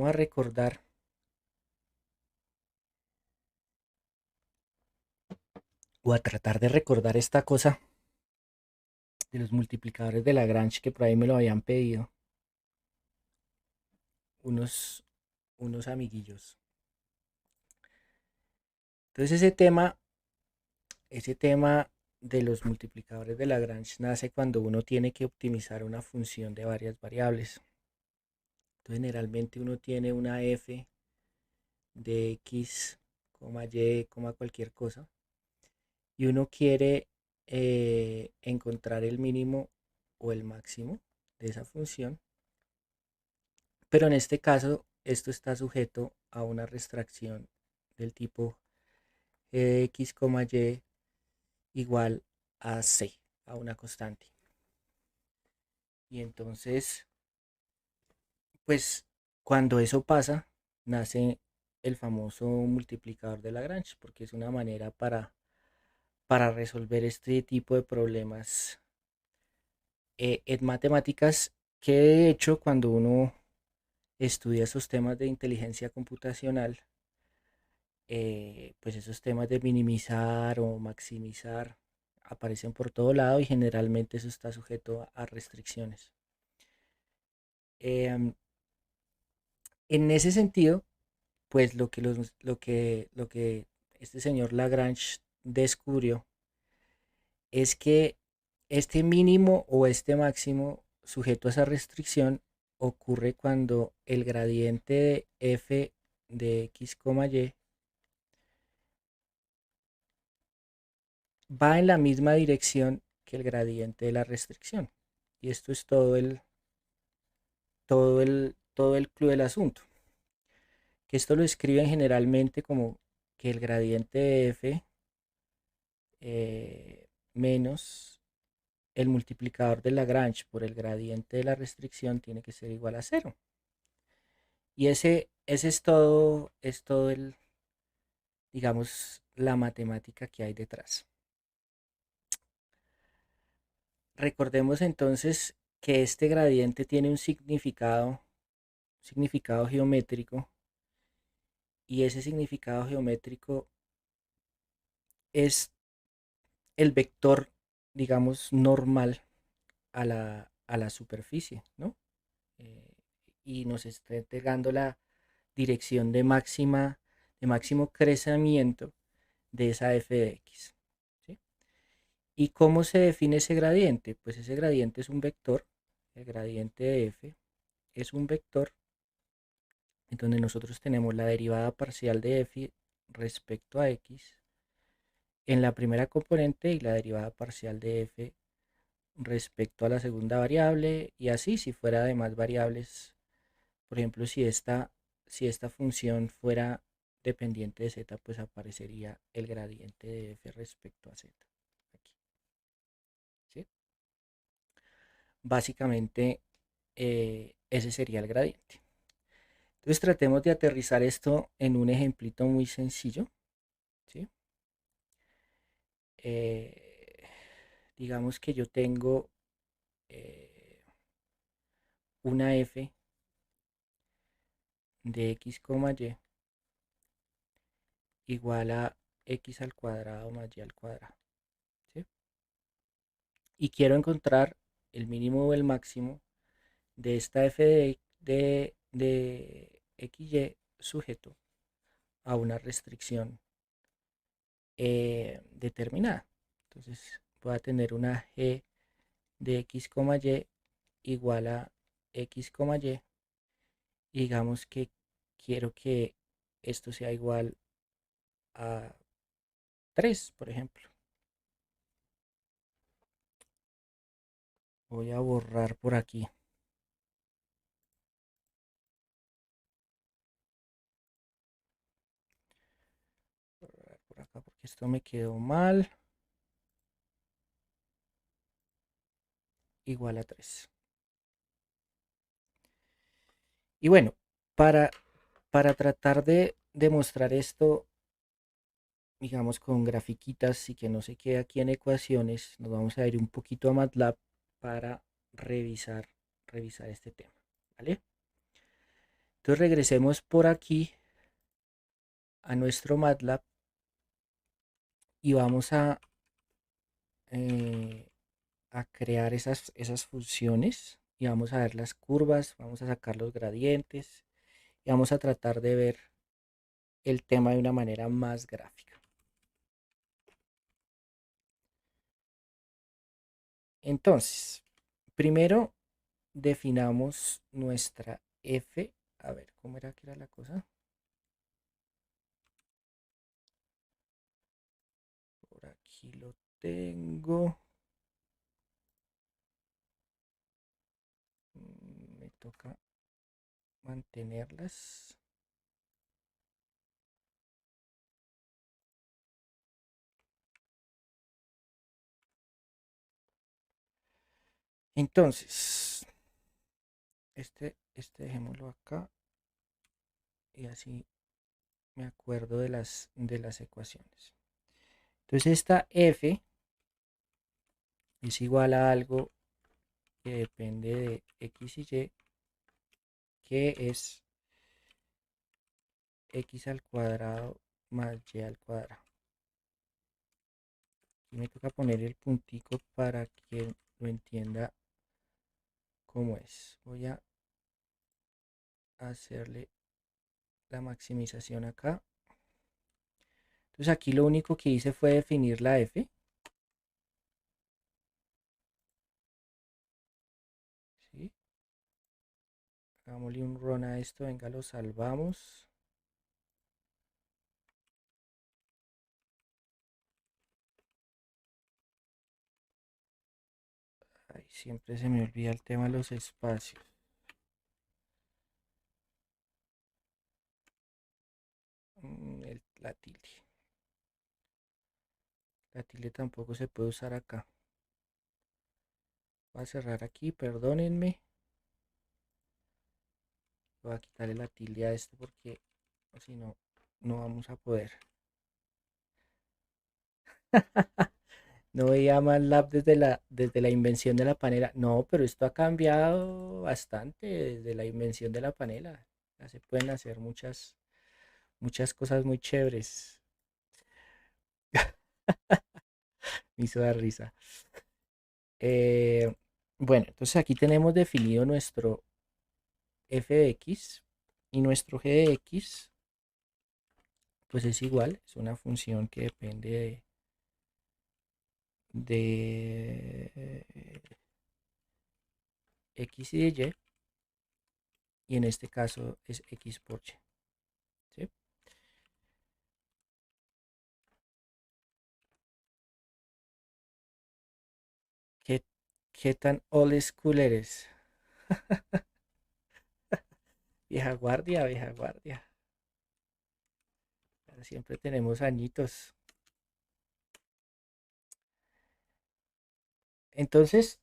vamos a recordar o a tratar de recordar esta cosa de los multiplicadores de Lagrange que por ahí me lo habían pedido unos, unos amiguillos. Entonces ese tema de los multiplicadores de Lagrange nace cuando uno tiene que optimizar una función de varias variables. Entonces generalmente uno tiene una f de x, y, cualquier cosa, y uno quiere encontrar el mínimo o el máximo de esa función, pero en este caso esto está sujeto a una restricción del tipo g de x, y igual a c, a una constante. Y entonces, pues cuando eso pasa, nace el famoso multiplicador de Lagrange, porque es una manera para resolver este tipo de problemas en matemáticas, que de hecho cuando uno estudia esos temas de inteligencia computacional, pues esos temas de minimizar o maximizar aparecen por todo lado y generalmente eso está sujeto a restricciones. Em, en ese sentido, pues lo que este señor Lagrange descubrió es que este mínimo o este máximo sujeto a esa restricción ocurre cuando el gradiente de f de x, y va en la misma dirección que el gradiente de la restricción. Y esto es todo el clue del asunto. Que esto lo escriben generalmente como que el gradiente de f menos el multiplicador de Lagrange por el gradiente de la restricción tiene que ser igual a cero. Y ese es todo digamos, la matemática que hay detrás. Recordemos entonces que este gradiente tiene un significado geométrico, y ese significado geométrico es el vector, digamos, normal a la superficie, ¿no? Eh, y nos está entregando la dirección de máximo crecimiento de esa f de x, ¿sí? ¿Y cómo se define ese gradiente? Pues ese gradiente es un vector, el gradiente de f es un vector en donde nosotros tenemos la derivada parcial de f respecto a x en la primera componente y la derivada parcial de f respecto a la segunda variable, y así si fuera de más variables. Por ejemplo, si esta función fuera dependiente de z, pues aparecería el gradiente de f respecto a z aquí, ¿sí? Básicamente, ese sería el gradiente. Entonces tratemos de aterrizar esto en un ejemplito muy sencillo, ¿sí? Eh, digamos que yo tengo eh, una f de x, y igual a x al cuadrado más y al cuadrado, ¿sí? Y quiero encontrar el mínimo o el máximo de esta f de xy sujeto a una restricción determinada. Entonces voy a tener una g de x, y igual a x, y. Y digamos que quiero que esto sea igual a 3, por ejemplo. Voy a borrar por aquí. Borrar por acá porque esto me quedó mal. Igual a 3. Y bueno, para, para tratar de demostrar esto, digamos con grafiquitas y que no se quede aquí en ecuaciones, nos vamos a ir un poquito a MATLAB para revisar este tema, ¿vale? Entonces regresemos por aquí a nuestro MATLAB y vamos eh, a crear esas funciones y vamos a ver las curvas, vamos a sacar los gradientes y vamos a tratar de ver el tema de una manera más gráfica. Entonces, primero definamos nuestra f. A ver, ¿cómo era que era la cosa? Por aquí lo tengo. Me toca mantenerlas. Entonces, este dejémoslo acá y así me acuerdo de las ecuaciones. Entonces esta f es igual a algo que depende de x y y, que es x al cuadrado más y al cuadrado. Aquí me toca poner el puntico para que lo entienda cómo es. Voy a hacerle la maximización acá. Entonces aquí lo único que hice fue definir la f. ¿Sí? Hagámosle un run a esto, venga, lo salvamos. Ay, siempre se me olvida el tema de los espacios. La tilde. La tilde tampoco se puede usar acá. Voy a cerrar aquí, perdónenme. Voy a quitarle la tilde a esto porque si no, no vamos a poder. No veía MATLAB desde la invención de la panela. No, pero esto ha cambiado bastante desde la invención de la panela. Ya se pueden hacer muchas cosas muy chéveres. Me hizo dar risa. Eh, bueno, entonces aquí tenemos definido nuestro f de x y nuestro g de x, pues es igual, es una función que depende de x y de y en este caso es x por y. ¿Sí? ¿Qué, qué tan old school eres? Vieja guardia, vieja guardia. Siempre tenemos añitos. Entonces,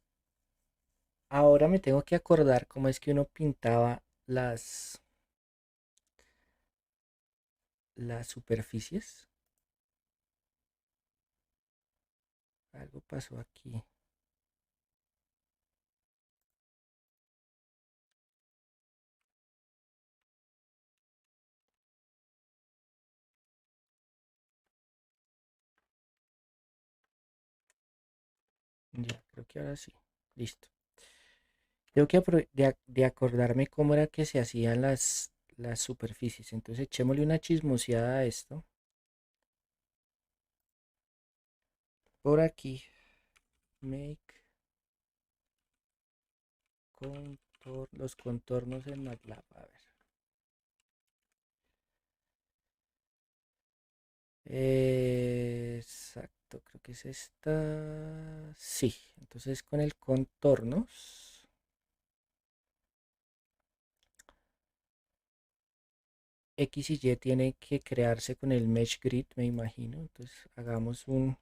ahora me tengo que acordar cómo es que uno pintaba las superficies. Algo pasó aquí. Ya, creo que ahora sí. Listo. Tengo que de acordarme cómo era que se hacían las superficies. Entonces echémosle una chismoseada a esto. Por aquí. Make los contornos en MATLAB. A ver. Exacto, creo que es esta. Sí, entonces con el contornos. X y Y tiene que crearse con el Mesh Grid, me imagino. Entonces hagamos un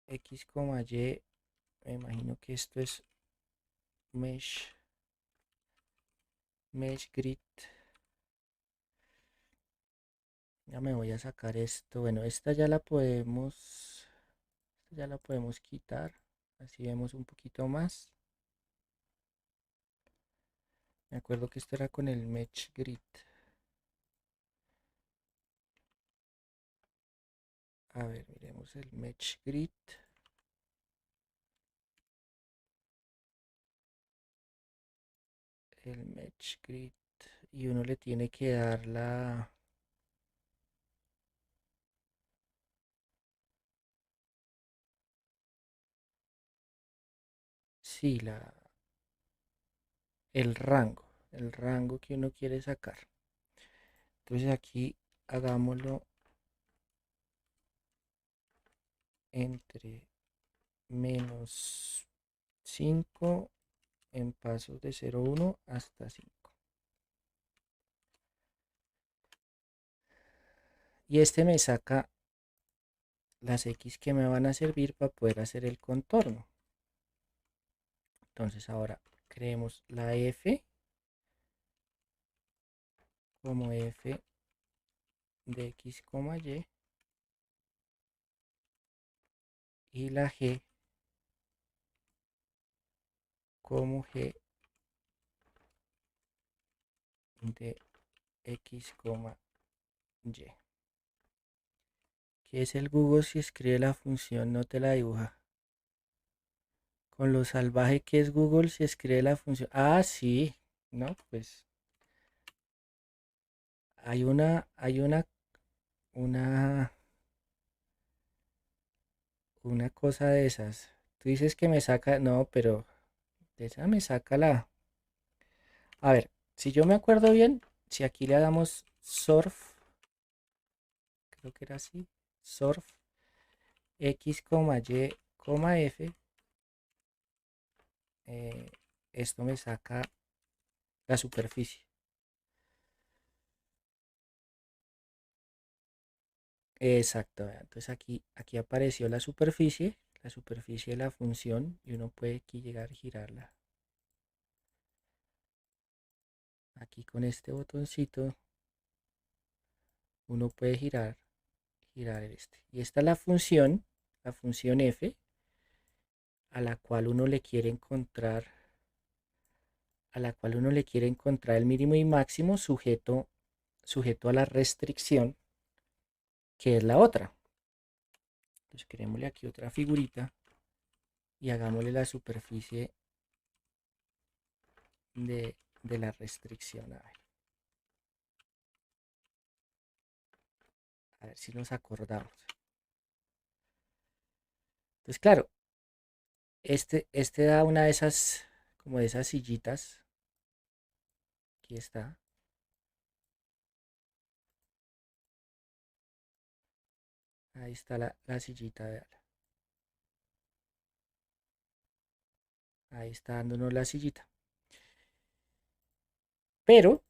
X, Y. Me imagino que esto es Mesh Grid. Ya me voy a sacar esto. Bueno, esta ya la podemos. ya la podemos quitar. Así vemos un poquito más. Me acuerdo que esto era con el Mesh Grid. A ver, miremos el Mesh Grid. El Mesh Grid. Y uno le tiene que dar la... Sí, el rango que uno quiere sacar. Entonces aquí hagámoslo entre menos 5 en pasos de 0,1 hasta 5. Y este me saca las X que me van a servir para poder hacer el contorno. Entonces ahora creemos la F como F de X, Y y la G como G de X, Y. ¿Qué es el Google si escribe la función no te la dibuja? Con lo salvaje que es Google si escribe la función. Ah, sí. No, pues una, una cosa de esas. Tú dices que me saca, no, pero de esa me saca la. A ver, si yo me acuerdo bien, si aquí le damos surf, creo que era así, surf X, Y, F, esto me saca la superficie. Exacto, entonces aquí apareció la superficie de la función y uno puede aquí llegar a girarla. Aquí con este botoncito uno puede girar este. Y esta es la función f, a la cual uno le quiere encontrar, el mínimo y máximo sujeto a la restricción, que es la otra. Entonces creémosle aquí otra figurita y hagámosle la superficie de la restricción. A ver si nos acordamos. Entonces, claro, este da una de esas, como de esas sillitas. Aquí está. Ahí está la sillita, vean. Ahí está dándonos la sillita. Pero,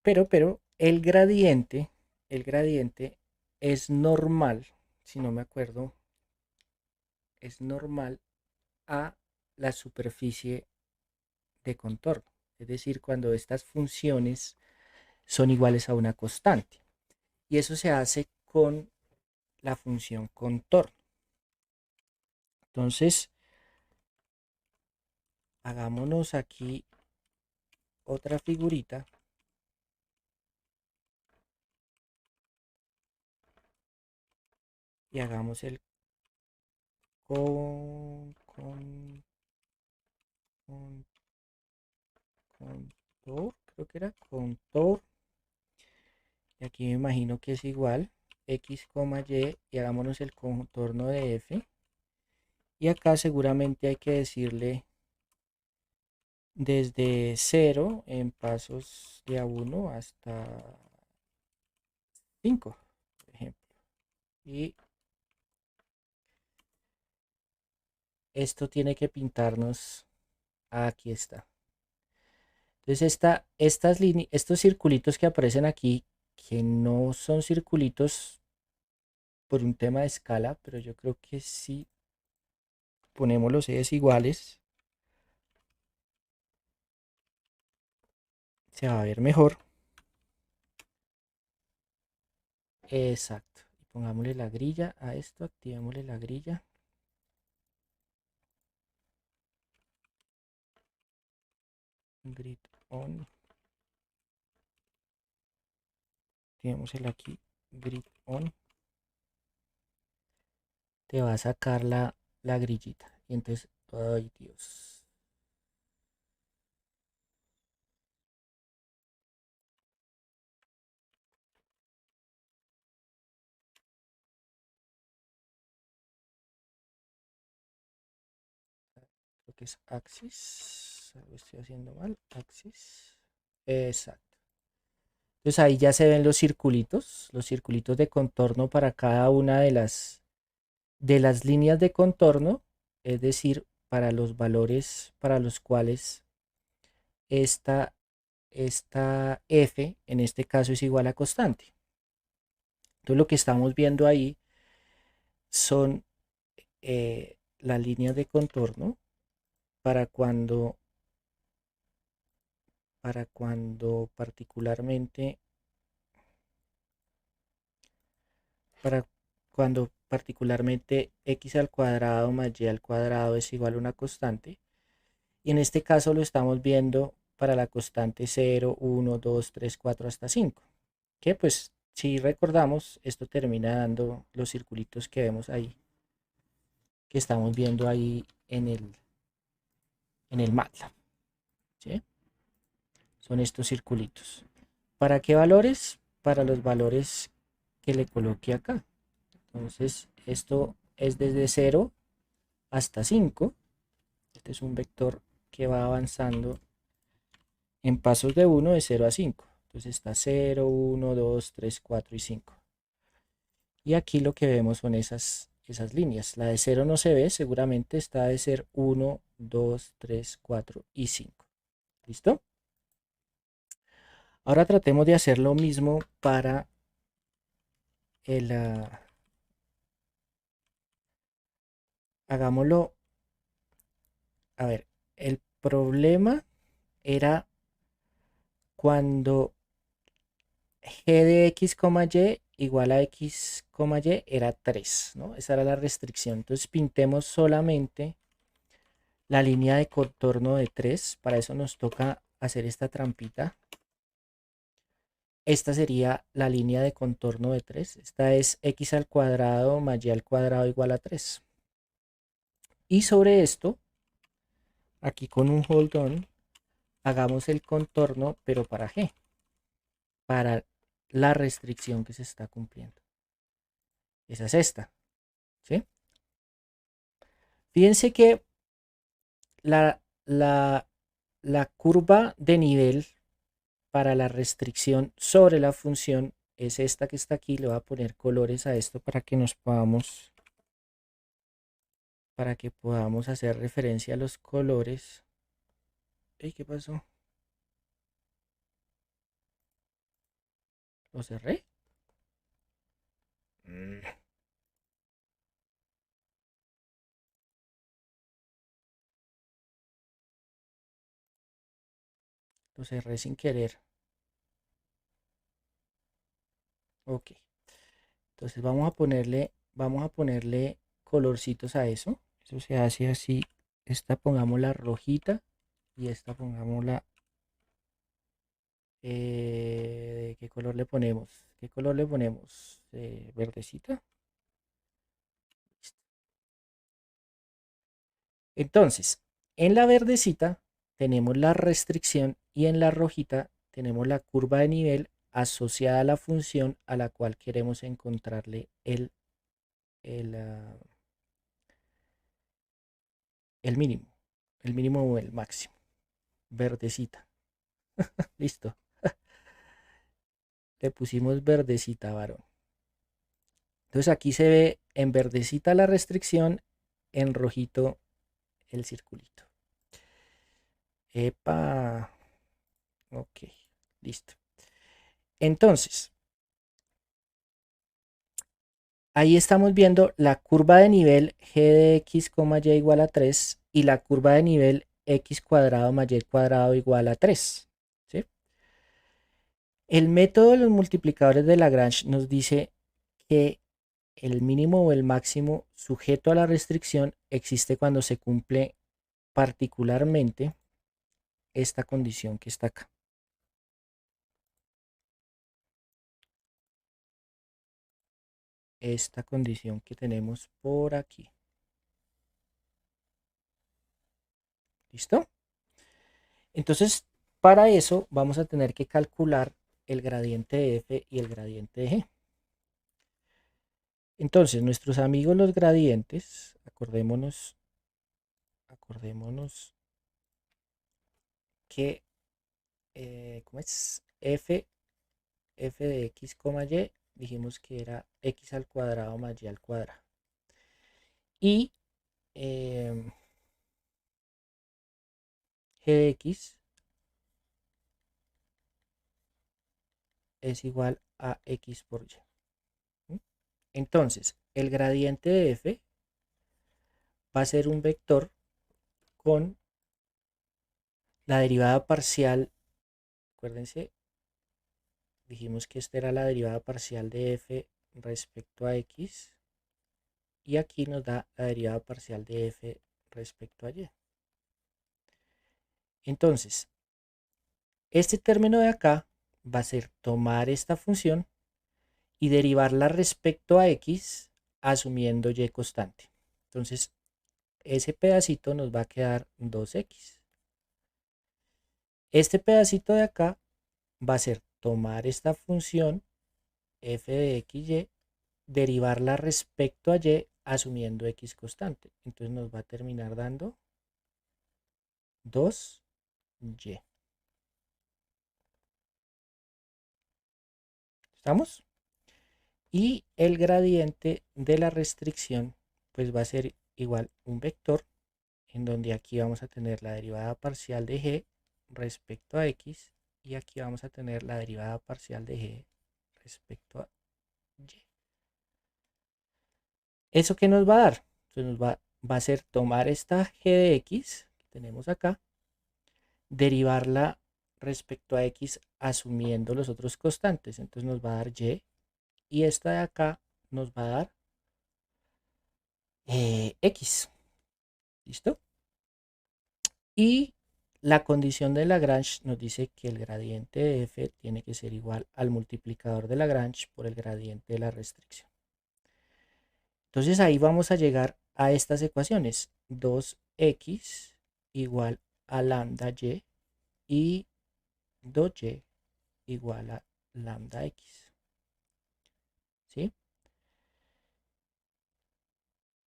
pero, el gradiente es normal, si no me acuerdo, es normal a la superficie de contorno. Es decir, cuando estas funciones son iguales a una constante. Y eso se hace con la función contorno. Entonces, hagámonos aquí otra figurita. Y hagamos el contour, creo que era contour. Y aquí me imagino que es igual. X, Y hagámonos el contorno de F. Y acá seguramente hay que decirle desde 0 en pasos de a 1 hasta 5, por ejemplo. Y esto tiene que pintarnos. Aquí está. Entonces estos circulitos que aparecen aquí, que no son circulitos por un tema de escala, pero yo creo que si ponemos los ejes iguales, se va a ver mejor. Exacto. Y pongámosle la grilla a esto, activémosle la grilla. grid on. Tenemos el aquí, grid on. Te va a sacar la grillita. Y entonces, ay Dios. Creo que es axis. Lo estoy haciendo mal. Axis. Exacto. Entonces ahí ya se ven los circulitos de contorno para cada una de las líneas de contorno, es decir, para los valores para los cuales esta, esta f en este caso es igual a constante. Entonces lo que estamos viendo ahí son las líneas de contorno para cuando particularmente para cuando particularmente x al cuadrado más y al cuadrado es igual a una constante. Y en este caso lo estamos viendo para la constante 0, 1, 2, 3, 4 hasta 5. Que pues si recordamos, esto termina dando los circulitos que vemos ahí, que estamos viendo ahí en el MATLAB. ¿Sí? Son estos circulitos. ¿Para qué valores? Para los valores que le coloque acá. Entonces, esto es desde 0 hasta 5. Este es un vector que va avanzando en pasos de 1 de 0 a 5. Entonces está 0, 1, 2, 3, 4 y 5. Y aquí lo que vemos son esas líneas. La de 0 no se ve, seguramente está de ser 1, 2, 3, 4 y 5. ¿Listo? Ahora tratemos de hacer lo mismo para el... hagámoslo. A ver, el problema era cuando g de x, y igual a x, y era 3, ¿no? Esa era la restricción. Entonces pintemos solamente la línea de contorno de 3. Para eso nos toca hacer esta trampita. Esta sería la línea de contorno de 3. Esta es x al cuadrado más y al cuadrado igual a 3. Y sobre esto, aquí con un hold on, hagamos el contorno, pero para g, para la restricción que se está cumpliendo. Esa es esta, ¿sí? Fíjense que la, la, la curva de nivel para la restricción sobre la función es esta que está aquí. Le voy a poner colores a esto para que podamos hacer referencia a los colores. Ey, ¿qué pasó? ¿Lo cerré? Lo cerré sin querer. Ok. Entonces vamos a ponerle colorcitos a eso. Eso se hace así. Esta pongámosla rojita y esta pongámosla. ¿Qué color le ponemos? ¿Qué color le ponemos? Verdecita. Listo. Entonces, en la verdecita tenemos la restricción y en la rojita tenemos la curva de nivel asociada a la función a la cual queremos encontrarle el mínimo. El mínimo o el máximo. Verdecita. Listo. Le pusimos verdecita, varón. Entonces aquí se ve en verdecita la restricción, en rojito el circulito. Epa. Ok, listo. Entonces, ahí estamos viendo la curva de nivel g de x, y igual a 3 y la curva de nivel x cuadrado más y cuadrado igual a 3. ¿Sí? El método de los multiplicadores de Lagrange nos dice que el mínimo o el máximo sujeto a la restricción existe cuando se cumple particularmente esta condición que está acá. Esta condición que tenemos por aquí. ¿Listo? Entonces, para eso vamos a tener que calcular el gradiente de f y el gradiente de g. Entonces, nuestros amigos los gradientes, acordémonos que, ¿cómo es? F de x, y, dijimos que era x al cuadrado más y al cuadrado. Y g de x es igual a x por y. Entonces, el gradiente de f va a ser un vector con la derivada parcial. Acuérdense, dijimos que esta era la derivada parcial de f respecto a x. Y aquí nos da la derivada parcial de f respecto a y. Entonces, este término de acá va a ser tomar esta función y derivarla respecto a x asumiendo y constante. Entonces, ese pedacito nos va a quedar 2x. Este pedacito de acá va a ser tomar esta función f de xy, derivarla respecto a y asumiendo x constante. Entonces nos va a terminar dando 2y. ¿Estamos? Y el gradiente de la restricción pues va a ser igual un vector en donde aquí vamos a tener la derivada parcial de g respecto a x y aquí vamos a tener la derivada parcial de g respecto a y. ¿Eso qué nos va a dar? Entonces va a ser tomar esta g de x que tenemos acá, derivarla respecto a x asumiendo los otros constantes. Entonces nos va a dar y esta de acá nos va a dar x. ¿Listo? Y la condición de Lagrange nos dice que el gradiente de f tiene que ser igual al multiplicador de Lagrange por el gradiente de la restricción. Entonces ahí vamos a llegar a estas ecuaciones. 2x igual a lambda y 2y igual a lambda x. ¿Sí?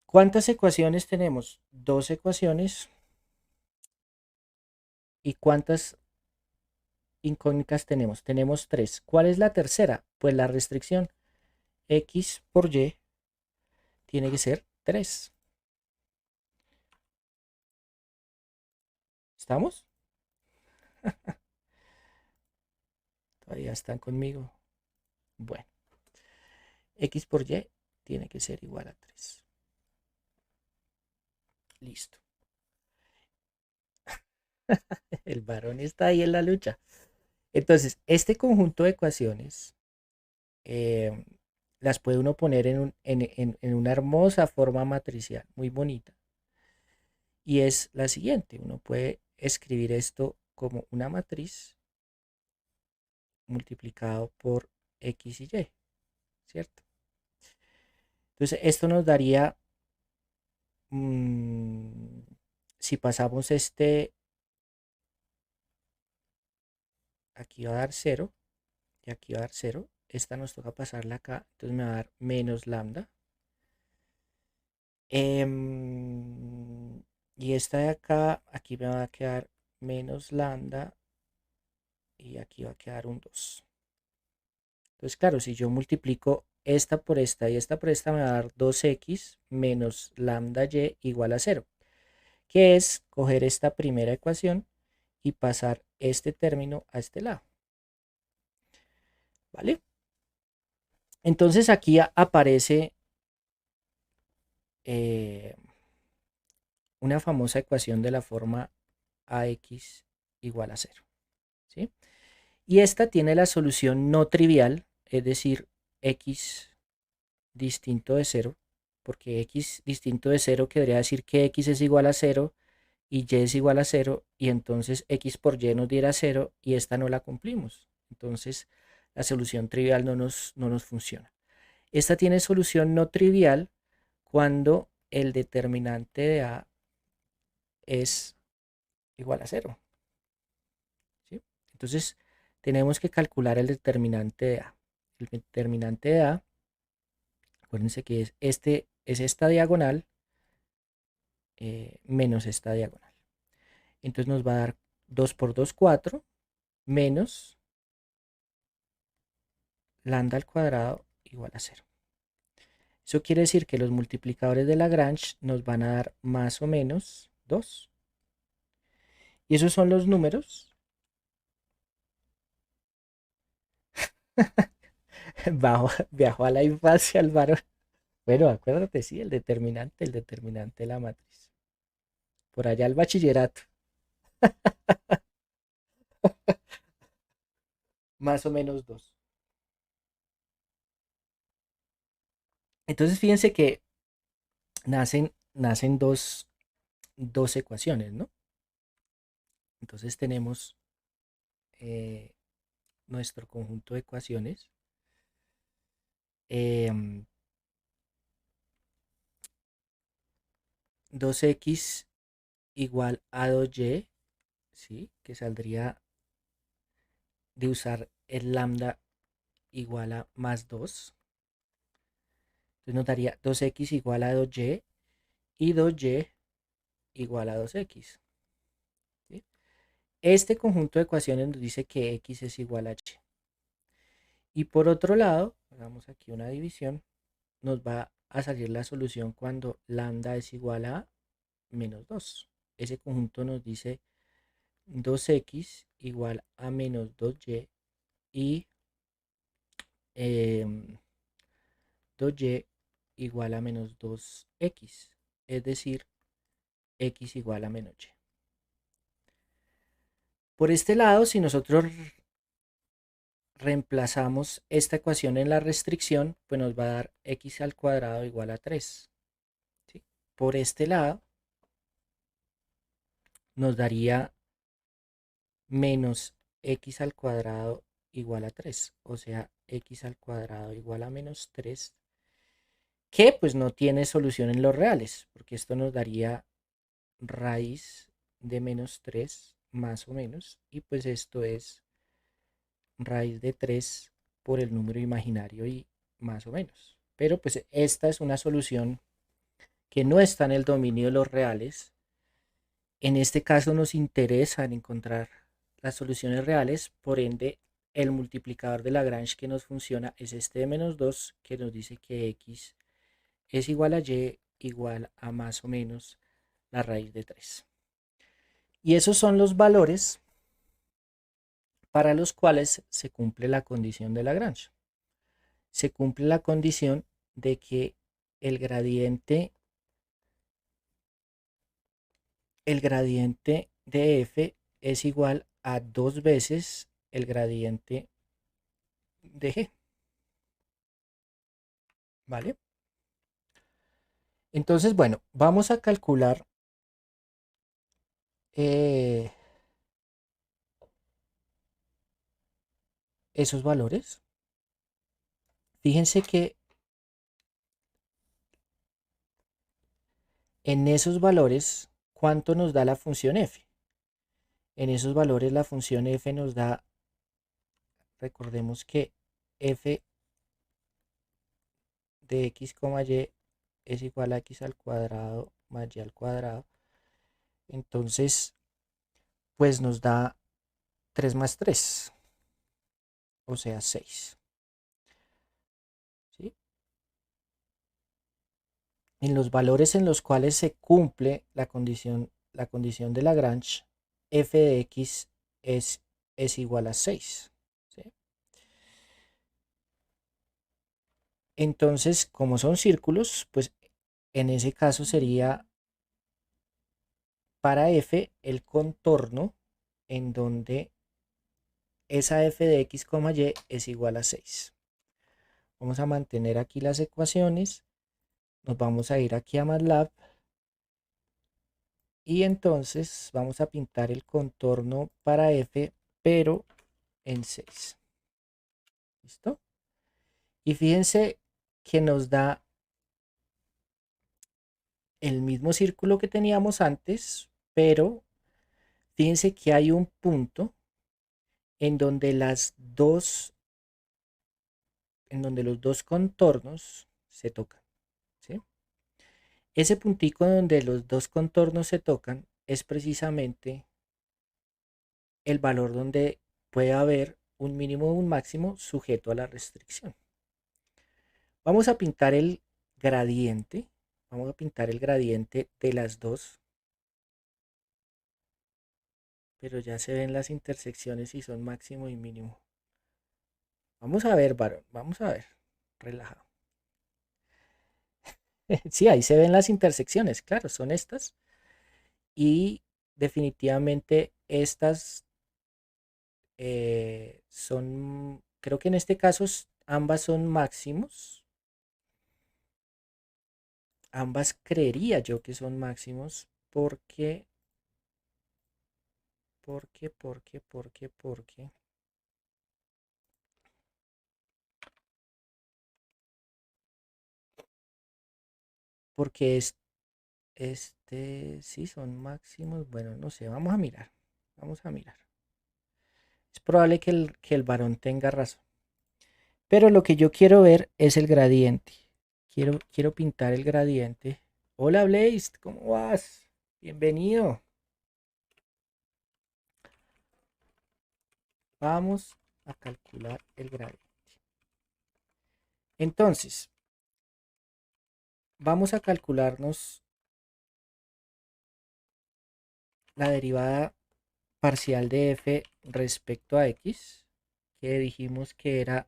¿Cuántas ecuaciones tenemos? Dos ecuaciones. ¿Y cuántas incógnitas tenemos? Tenemos tres. ¿Cuál es la tercera? Pues la restricción x por y tiene que ser 3. ¿Estamos? Todavía están conmigo. Bueno, x por y tiene que ser igual a 3. Listo. El varón está ahí en la lucha. Entonces, este conjunto de ecuaciones eh, las puede uno poner en una hermosa forma matricial, muy bonita. Y es la siguiente. Uno puede escribir esto como una matriz multiplicado por x y y, ¿cierto? Entonces, esto nos daría, si pasamos aquí va a dar 0 y aquí va a dar 0. Esta nos toca pasarla acá, entonces me va a dar menos lambda. Y esta de acá, aquí me va a quedar menos lambda y aquí va a quedar un 2. Entonces, claro, si yo multiplico esta por esta y esta por esta, me va a dar 2x menos lambda y igual a 0, que es coger esta primera ecuación y pasar este término a este lado. ¿Vale? Entonces aquí aparece una famosa ecuación de la forma ax igual a 0. ¿Sí? Y esta tiene la solución no trivial, es decir, x distinto de 0, porque x distinto de 0 querría decir que x es igual a 0 y y es igual a 0 y entonces x por y nos diera 0 y esta no la cumplimos. Entonces la solución trivial no nos funciona. Esta tiene solución no trivial cuando el determinante de a es igual a 0. ¿Sí? Entonces tenemos que calcular el determinante de a. El determinante de a, acuérdense que es esta diagonal menos esta diagonal. Entonces nos va a dar 2 por 2, 4, menos lambda al cuadrado igual a 0. Eso quiere decir que los multiplicadores de Lagrange nos van a dar más o menos 2. Y esos son los números. Viajo a la infancia, Álvaro. Bueno, acuérdate, sí, el determinante de la matriz. Por allá el bachillerato, más o menos 2. Entonces fíjense que nacen dos ecuaciones, ¿no? Entonces tenemos eh, nuestro conjunto de ecuaciones. 2x igual a 2y, ¿sí? Que saldría de usar el lambda igual a más 2. Entonces nos daría 2x igual a 2y y 2y igual a 2x. ¿Sí? Este conjunto de ecuaciones nos dice que x es igual a y. Y por otro lado, hagamos aquí una división, nos va a salir la solución cuando lambda es igual a menos 2. Ese conjunto nos dice 2x igual a menos 2y y 2y igual a menos 2x, es decir, x igual a menos y. Por este lado, si nosotros reemplazamos esta ecuación en la restricción, pues nos va a dar x al cuadrado igual a 3. ¿Sí? Por este lado, nos daría menos x al cuadrado igual a 3, o sea, x al cuadrado igual a menos 3, que pues no tiene solución en los reales, porque esto nos daría raíz de menos 3 más o menos, y pues esto es raíz de 3 por el número imaginario y más o menos. Pero pues esta es una solución que no está en el dominio de los reales. En este caso nos interesa en encontrar las soluciones reales, por ende el multiplicador de Lagrange que nos funciona es este de menos 2 que nos dice que x es igual a y igual a más o menos la raíz de 3. Y esos son los valores para los cuales se cumple la condición de Lagrange. Se cumple la condición de que el gradiente, el gradiente de f es igual a 2 veces el gradiente de g. ¿Vale? Entonces, bueno, vamos a calcular eh, esos valores. Fíjense que en esos valores, ¿cuánto nos da la función f? En esos valores la función f nos da, recordemos que f de x, y es igual a x al cuadrado más y al cuadrado. Entonces, pues nos da 3 más 3, o sea 6. ¿Sí? En los valores en los cuales se cumple la condición de Lagrange, f de x es igual a 6. ¿Sí? Entonces, como son círculos, pues en ese caso sería para f el contorno en donde esa f de x, y es igual a 6. Vamos a mantener aquí las ecuaciones. Nos vamos a ir aquí a MATLAB Y entonces vamos a pintar el contorno para F, pero en 6. ¿Listo? Y fíjense que nos da el mismo círculo que teníamos antes, pero fíjense que hay un punto en donde los dos contornos se tocan, ¿sí? Ese puntico donde los dos contornos se tocan es precisamente el valor donde puede haber un mínimo o un máximo sujeto a la restricción. Vamos a pintar el gradiente. Vamos a pintar el gradiente de las dos. Pero ya se ven las intersecciones y son máximo y mínimo. Vamos a ver, varón. Vamos a ver. Relajado. Sí, ahí se ven las intersecciones. Claro, son estas. Y definitivamente estas son, creo que en este caso ambas son máximos. Ambas creería yo que son máximos porque porque sí son máximos. Bueno, no sé, vamos a mirar. Vamos a mirar. Es probable que el varón tenga razón. Pero lo que yo quiero ver es el gradiente. Quiero pintar el gradiente. Hola Blaze, ¿cómo vas? Bienvenido. Vamos a calcular el gradiente. Entonces, vamos a calcularnos la derivada parcial de f respecto a x, que dijimos que era,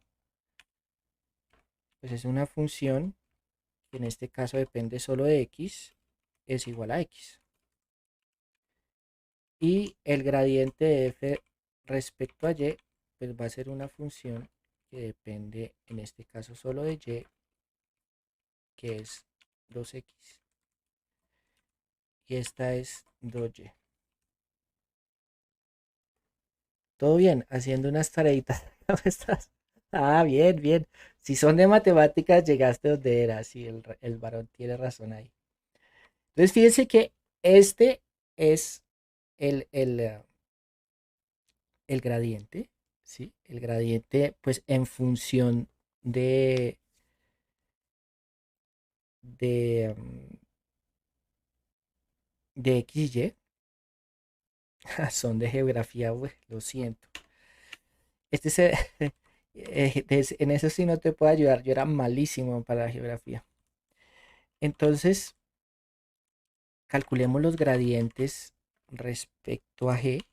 pues es una función que en este caso depende solo de x, es igual a x. Y el gradiente de f respecto a y, pues va a ser una función que depende en este caso solo de y, que es 2x. Y esta es 2y. Todo bien, haciendo unas tareitas. ¿Cómo estás? Ah, bien, bien. Si son de matemáticas, llegaste donde era. Sí, el varón tiene razón ahí. Entonces, fíjense que este es el gradiente, ¿sí? El gradiente, pues en función de, de, de X y. Son de geografía, güey, lo siento. Este se, en eso sí no te puedo ayudar. Yo era malísimo para la geografía. Entonces, calculemos los gradientes respecto a g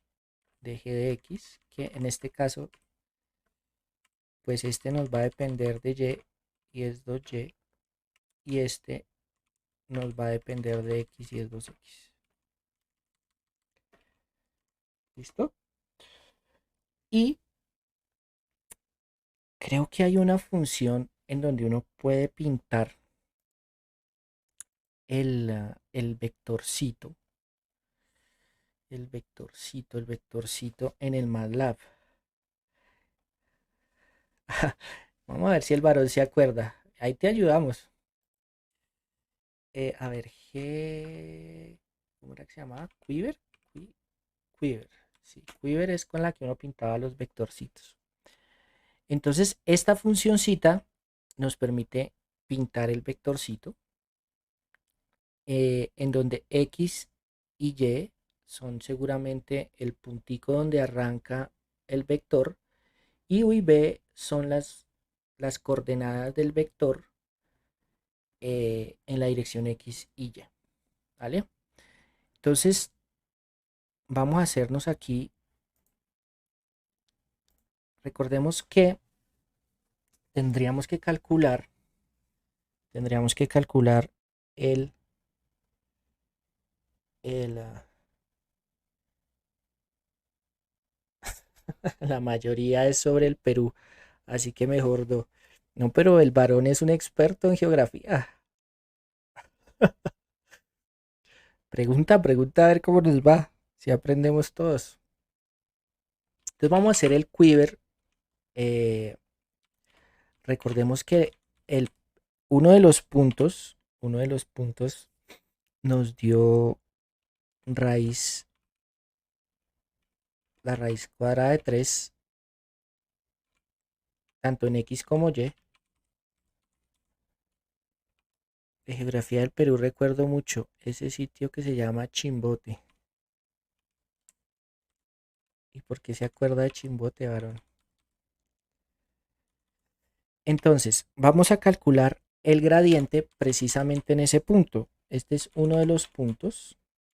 de x, que en este caso, pues este nos va a depender de y es 2y, y este nos va a depender de x y es 2x. ¿Listo? Y creo que hay una función en donde uno puede pintar el vectorcito, el vectorcito en el MATLAB. Vamos a ver si el varón se acuerda. Ahí te ayudamos. A ver, ¿cómo era que se llamaba? ¿Quiver? Quiver. Sí, Quiver es con la que uno pintaba los vectorcitos. Entonces, esta funcioncita nos permite pintar el vectorcito, en donde X y Y son seguramente el puntico donde arranca el vector, y U y B son las coordenadas del vector, en la dirección X y Y. ¿Vale? Entonces, vamos a hacernos aquí, recordemos que tendríamos que calcular, el, el, la mayoría es sobre el Perú, así que mejor no. No, pero el varón es un experto en geografía. Pregunta a ver cómo nos va. Si aprendemos todos. Entonces vamos a hacer el quiver. eh, Recordemos que el, uno de los puntos nos dio raíz, la raíz cuadrada de 3 tanto en X como Y. De geografía del Perú recuerdo mucho ese sitio que se llama Chimbote. ¿Y por qué se acuerda de Chimbote, varón? Entonces, vamos a calcular el gradiente precisamente en ese punto. Este es uno de los puntos,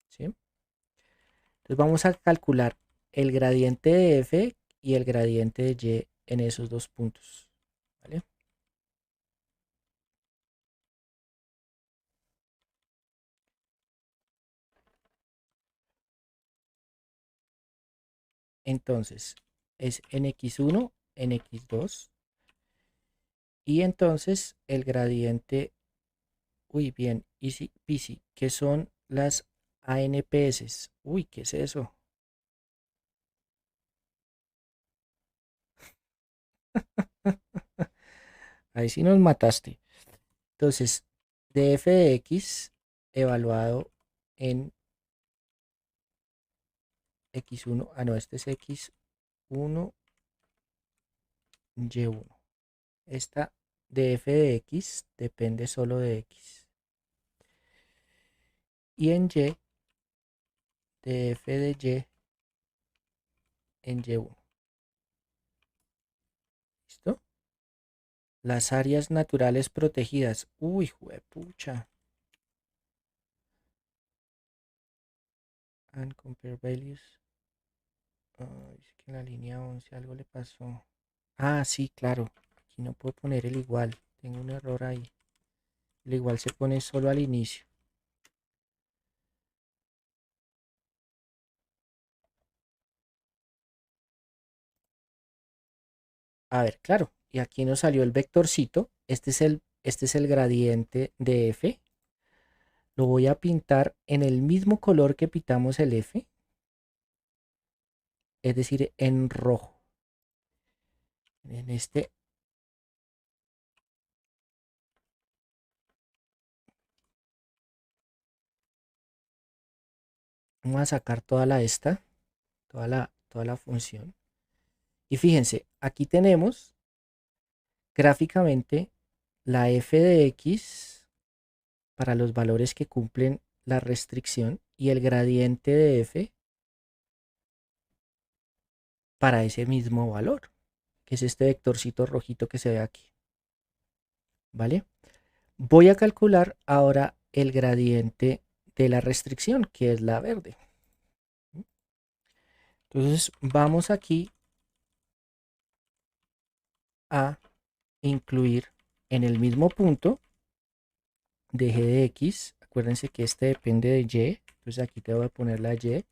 ¿sí? Entonces vamos a calcular el gradiente de f y el gradiente de y en esos dos puntos, ¿vale? Entonces, es en x1, en x2, y entonces el gradiente, uy, bien, easy peasy, que son las ANPS. Uy, ¿qué es eso? Ahí sí nos mataste. Entonces, df de x evaluado en x1, no, este es x1, y1. Esta df de x depende solo de x. Y en y, df de y en y1. ¿Listo? Las áreas naturales protegidas. Uy, juepucha. And compare values. Ay, es que en la línea 11 algo le pasó. Ah, sí, claro. Aquí no puedo poner el igual. Tengo un error ahí. El igual se pone solo al inicio. A ver, claro. Y aquí nos salió el vectorcito. Este es el gradiente de f. Lo voy a pintar en el mismo color que pintamos el f. Es decir, en rojo. En este vamos a sacar toda la función. Y fíjense, aquí tenemos gráficamente la f de x para los valores que cumplen la restricción y el gradiente de f para ese mismo valor, que es este vectorcito rojito que se ve aquí. ¿Vale? Voy a calcular ahora el gradiente de la restricción, que es la verde. Entonces vamos aquí a incluir en el mismo punto de g de x. Acuérdense que este depende de y. Entonces aquí te voy a poner la y.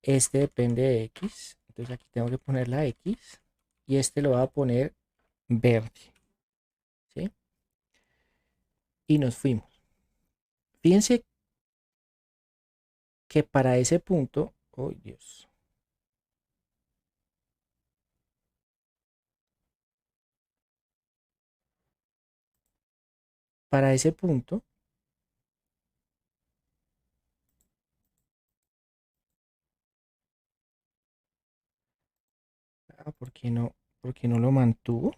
Este depende de x. Entonces aquí tengo que poner la x. Y este lo voy a poner verde. ¿Sí? Y nos fuimos. Fíjense que para ese punto, oh Dios, para ese punto, ¿por qué no lo mantuvo?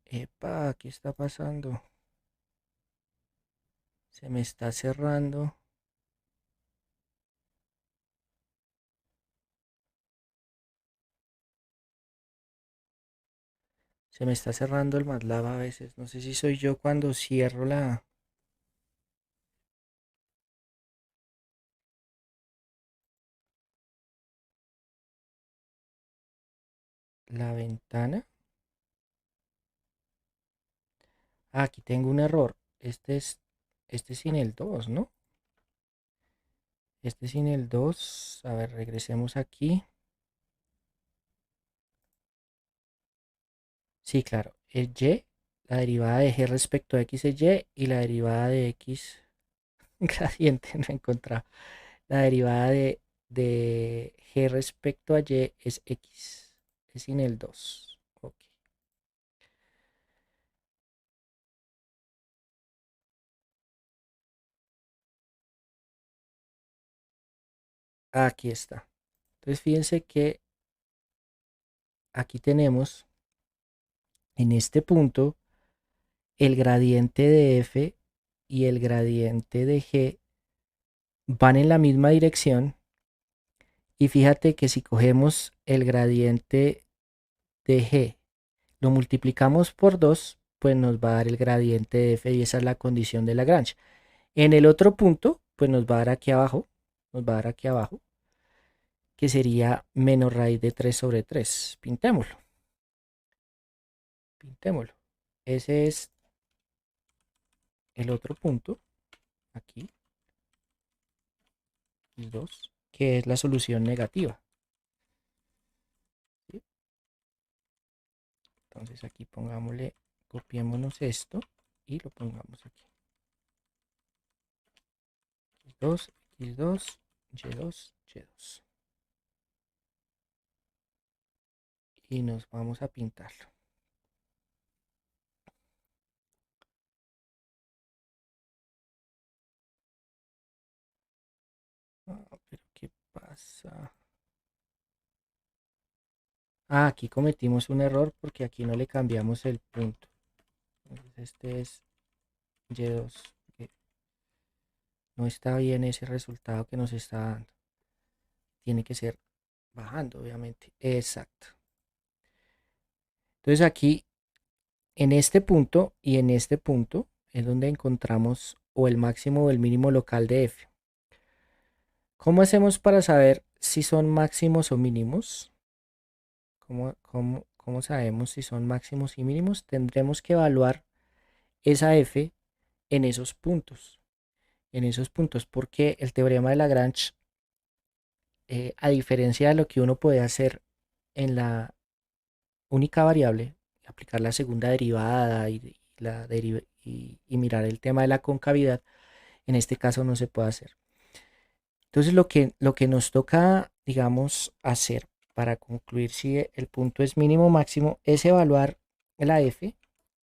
Epa, ¿qué está pasando? Se me está cerrando. Se me está cerrando el MATLAB a veces. No sé si soy yo cuando cierro la ventana. Ah, aquí tengo un error. Este es sin el 2, ¿no? Este sin el 2. A ver, regresemos aquí. Sí, claro. El Y la derivada de g respecto a x es y y la derivada de x gradiente no he encontrado. La derivada de g respecto a y es x, es sin el 2. Ok. Aquí está. Entonces fíjense que aquí tenemos en este punto el gradiente de f y el gradiente de g van en la misma dirección. Y fíjate que si cogemos el gradiente de g, lo multiplicamos por 2, pues nos va a dar el gradiente de f y esa es la condición de Lagrange. En el otro punto, pues nos va a dar aquí abajo, que sería menos raíz de 3 sobre 3. Pintémoslo, pintémoslo. Ese es el otro punto, aquí, el 2, que es la solución negativa. ¿Sí? Entonces aquí pongámosle, copiémonos esto y lo pongamos aquí. X2, X2, Y2, Y2. Y nos vamos a pintarlo. Ah, pero ¿qué pasa? Ah, aquí cometimos un error porque aquí no le cambiamos el punto. Entonces este es Y2. No está bien ese resultado que nos está dando. Tiene que ser bajando, obviamente. Exacto. Entonces aquí, en este punto y en este punto, es donde encontramos o el máximo o el mínimo local de f. ¿Cómo hacemos para saber si son máximos o mínimos? ¿Cómo sabemos si son máximos y mínimos? Tendremos que evaluar esa f en esos puntos. En esos puntos, porque el teorema de Lagrange, a diferencia de lo que uno puede hacer en la única variable, aplicar la segunda derivada y mirar el tema de la concavidad, en este caso no se puede hacer. Entonces lo que nos toca, digamos, hacer para concluir si el punto es mínimo o máximo es evaluar la f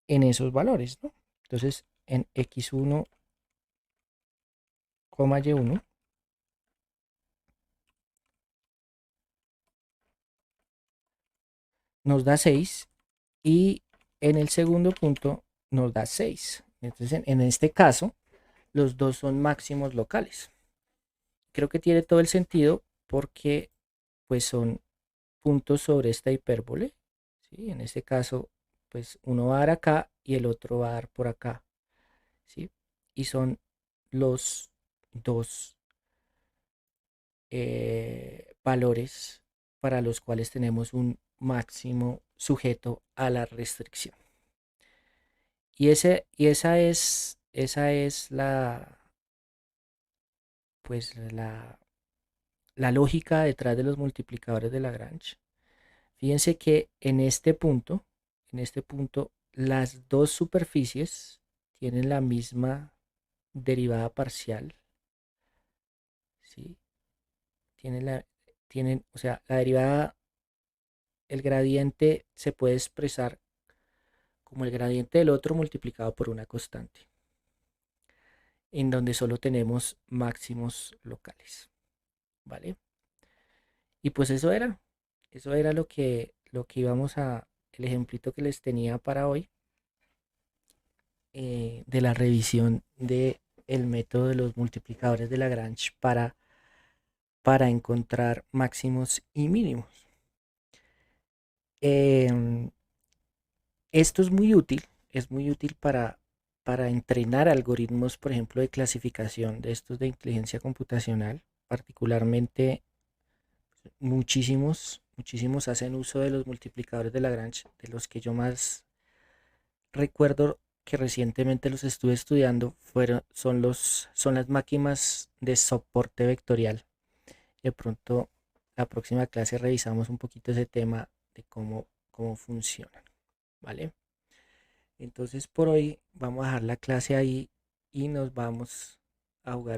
en esos valores, ¿no? Entonces en x1, y1 nos da 6 y en el segundo punto nos da 6. Entonces en este caso los dos son máximos locales. Creo que tiene todo el sentido porque pues son puntos sobre esta hipérbole, ¿sí? En este caso pues uno va a dar acá y el otro va a dar por acá, ¿sí? Y son los dos valores para los cuales tenemos un máximo sujeto a la restricción. Esa es pues la lógica detrás de los multiplicadores de Lagrange. Fíjense que en este punto, las dos superficies tienen la misma derivada parcial, ¿sí? Tienen o sea, la derivada, el gradiente se puede expresar como el gradiente del otro multiplicado por una constante, en donde solo tenemos máximos locales, ¿vale? Y pues eso era lo que íbamos el ejemplito que les tenía para hoy, de la revisión de el método de los multiplicadores de Lagrange para encontrar máximos y mínimos. Em, Esto es muy útil para entrenar algoritmos, por ejemplo, de clasificación de estos de inteligencia computacional. Particularmente, muchísimos hacen uso de los multiplicadores de Lagrange, de los que yo más recuerdo que recientemente los estuve estudiando, son las máquinas de soporte vectorial. De pronto, la próxima clase revisamos un poquito ese tema de cómo funcionan, ¿vale? Entonces por hoy vamos a dejar la clase ahí y nos vamos a jugar